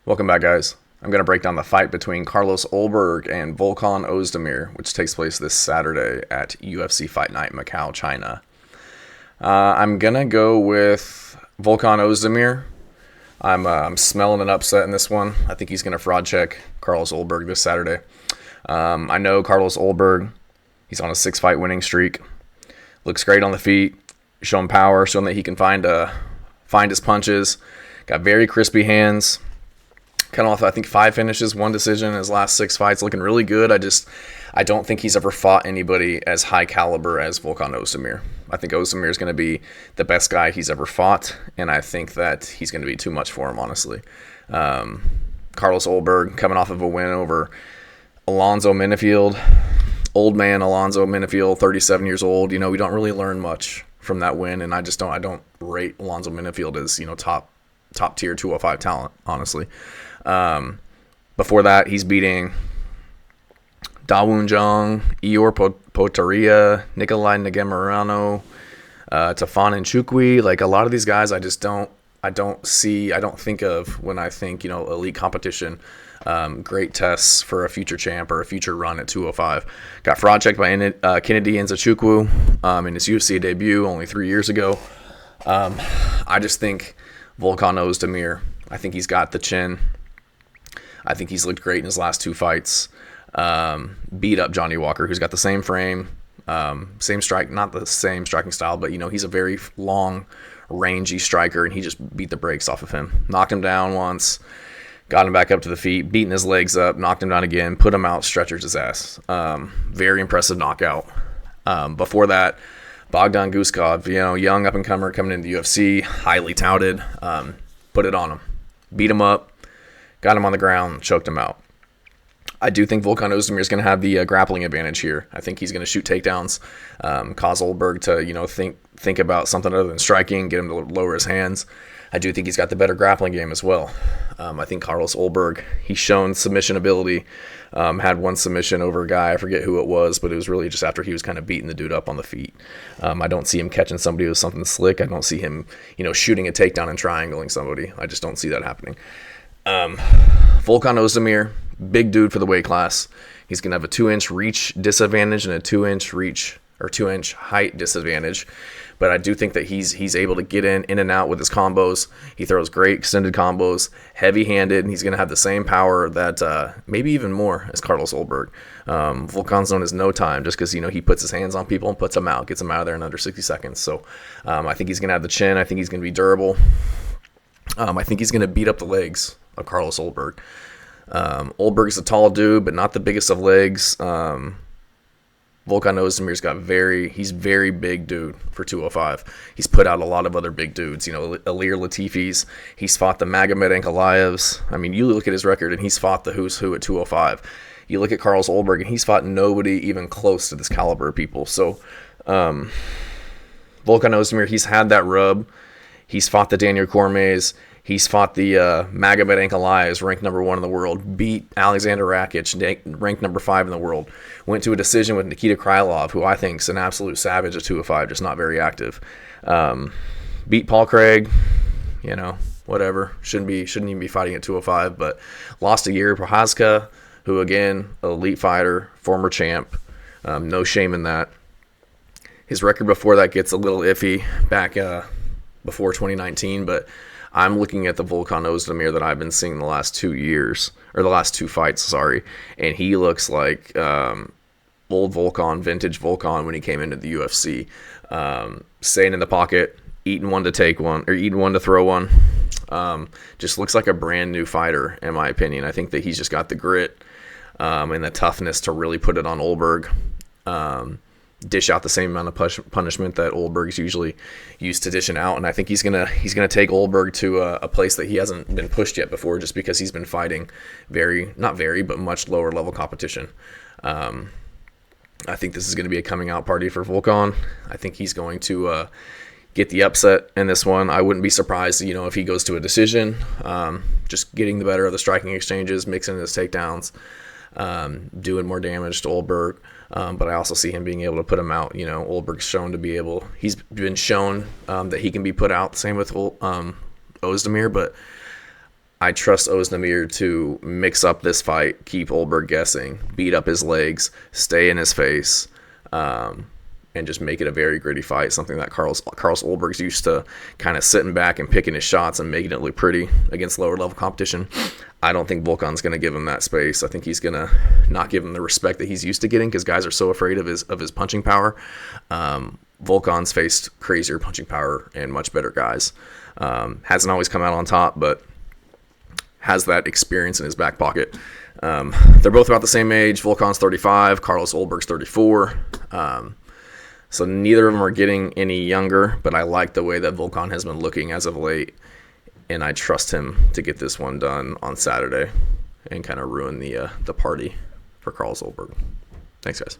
Welcome back, guys. I'm going to break down the fight between Carlos Ulberg and Volkan Oezdemir, which takes place this Saturday at UFC Fight Night Macau, China. I'm going to go with Volkan Oezdemir. I'm smelling an upset in this one. I think he's going to fraud check Carlos Ulberg this Saturday. I know Carlos Ulberg, he's on a 6-fight winning streak. Looks great on the feet, showing power, showing that he can find his punches. Got very crispy hands. Kind of off, I think, 5 finishes, 1 decision in his last 6 fights. Looking really good. I don't think he's ever fought anybody as high caliber as Volkan Oezdemir. I think Oezdemir is going to be the best guy he's ever fought, and I think that he's going to be too much for him, honestly. Carlos Ulberg coming off of a win over Alonzo Menifield. Old man Alonzo Menifield, 37 years old. We don't really learn much from that win, and I don't rate Alonzo Menifield as, top tier 205 talent, honestly. Before that, he's beating Dawun Jong, Ior Potaria, Nikolai Negemarano, Tafon Nchukwi. Like, a lot of these guys I don't think of when I think, elite competition. Great tests for a future champ or a future run at 205. Got fraud checked by Kennedy Nzechukwu in his UFC debut only 3 years ago. I just think Volkan Oezdemir, I think he's got the chin. I think he's looked great in his last 2 fights. Beat up Johnny Walker, who's got the same frame, same strike, not the same striking style, but he's a very long, rangy striker, and he just beat the brakes off of him. Knocked him down once, got him back up to the feet, beating his legs up, knocked him down again, put him out, stretchered his ass. Very impressive knockout. Before that, Bogdan Guskov, young up-and-comer coming into the UFC, highly touted, put it on him. Beat him up, got him on the ground, choked him out. I do think Volkan Oezdemir is going to have the grappling advantage here. I think he's going to shoot takedowns, cause Ulberg to, think about something other than striking, get him to lower his hands. I do think he's got the better grappling game as well. I think Carlos Ulberg, he's shown submission ability. Had 1 submission over a guy, I forget who it was, but it was really just after he was kind of beating the dude up on the feet. I don't see him catching somebody with something slick. I don't see him, shooting a takedown and triangling somebody. I just don't see that happening. Volkan Oezdemir, big dude for the weight class. He's going to have a 2-inch reach disadvantage and a 2-inch reach or 2-inch height disadvantage. But I do think that he's able to get in and out with his combos. He throws great extended combos, heavy-handed, and he's going to have the same power that maybe even more as Carlos Ulberg. Volkan's known as no time just because, he puts his hands on people and puts them out, gets them out of there in under 60 seconds. So I think he's going to have the chin. I think he's going to be durable. I think he's going to beat up the legs of Carlos Ulberg. Ulberg's a tall dude, but not the biggest of legs. Volkan Ozdemir's he's very big dude for 205. He's put out a lot of other big dudes. Ilir Latifi's. He's fought the Magomed Ankalaevs. I mean, you look at his record, and he's fought the who's who at 205. You look at Carlos Ulberg, and he's fought nobody even close to this caliber of people. So, Volkan Oezdemir, he's had that rub. He's fought the Daniel Cormiers. He's fought the Magomed Ankalaevs, ranked number 1 in the world, beat Alexander Rakic, ranked number 5 in the world, went to a decision with Nikita Krylov, who I think is an absolute savage at 205, just not very active. Beat Paul Craig, whatever. Shouldn't even be fighting at 205, but lost to Yuri Prochazka, who, again, elite fighter, former champ. No shame in that. His record before that gets a little iffy back before 2019, but I'm looking at the Volkan Oezdemir that I've been seeing the last 2 years, or the last 2 fights, and he looks like old Volkan, vintage Volkan when he came into the UFC. Staying in the pocket, eating one to take one, or eating one to throw one. Just looks like a brand new fighter, in my opinion. I think that he's just got the grit and the toughness to really put it on Ulberg. Dish out the same amount of punishment that Ulberg's usually used to dishing out, and I think he's gonna take Ulberg to a place that he hasn't been pushed yet before, just because he's been fighting but much lower level competition. I think this is going to be a coming out party for Volkan. I think he's going to get the upset in this one. I wouldn't be surprised, if he goes to a decision, just getting the better of the striking exchanges, mixing his takedowns, doing more damage to Ulberg. But I also see him being able to put him out. Ulberg's he's been shown that he can be put out. Same with Oezdemir, but I trust Oezdemir to mix up this fight, keep Ulberg guessing, beat up his legs, stay in his face, and just make it a very gritty fight, something that Carlos Ulberg's used to, kind of sitting back and picking his shots and making it look pretty against lower level competition. I don't think Volkan's going to give him that space. I think he's going to not give him the respect that he's used to getting because guys are so afraid of his punching power. Volkan's faced crazier punching power and much better guys. Hasn't always come out on top, but has that experience in his back pocket. They're both about the same age. Volkan's 35, Carlos Ulberg's 34. So neither of them are getting any younger, but I like the way that Volkan has been looking as of late, and I trust him to get this one done on Saturday and kind of ruin the party for Carlos Ulberg. Thanks, guys.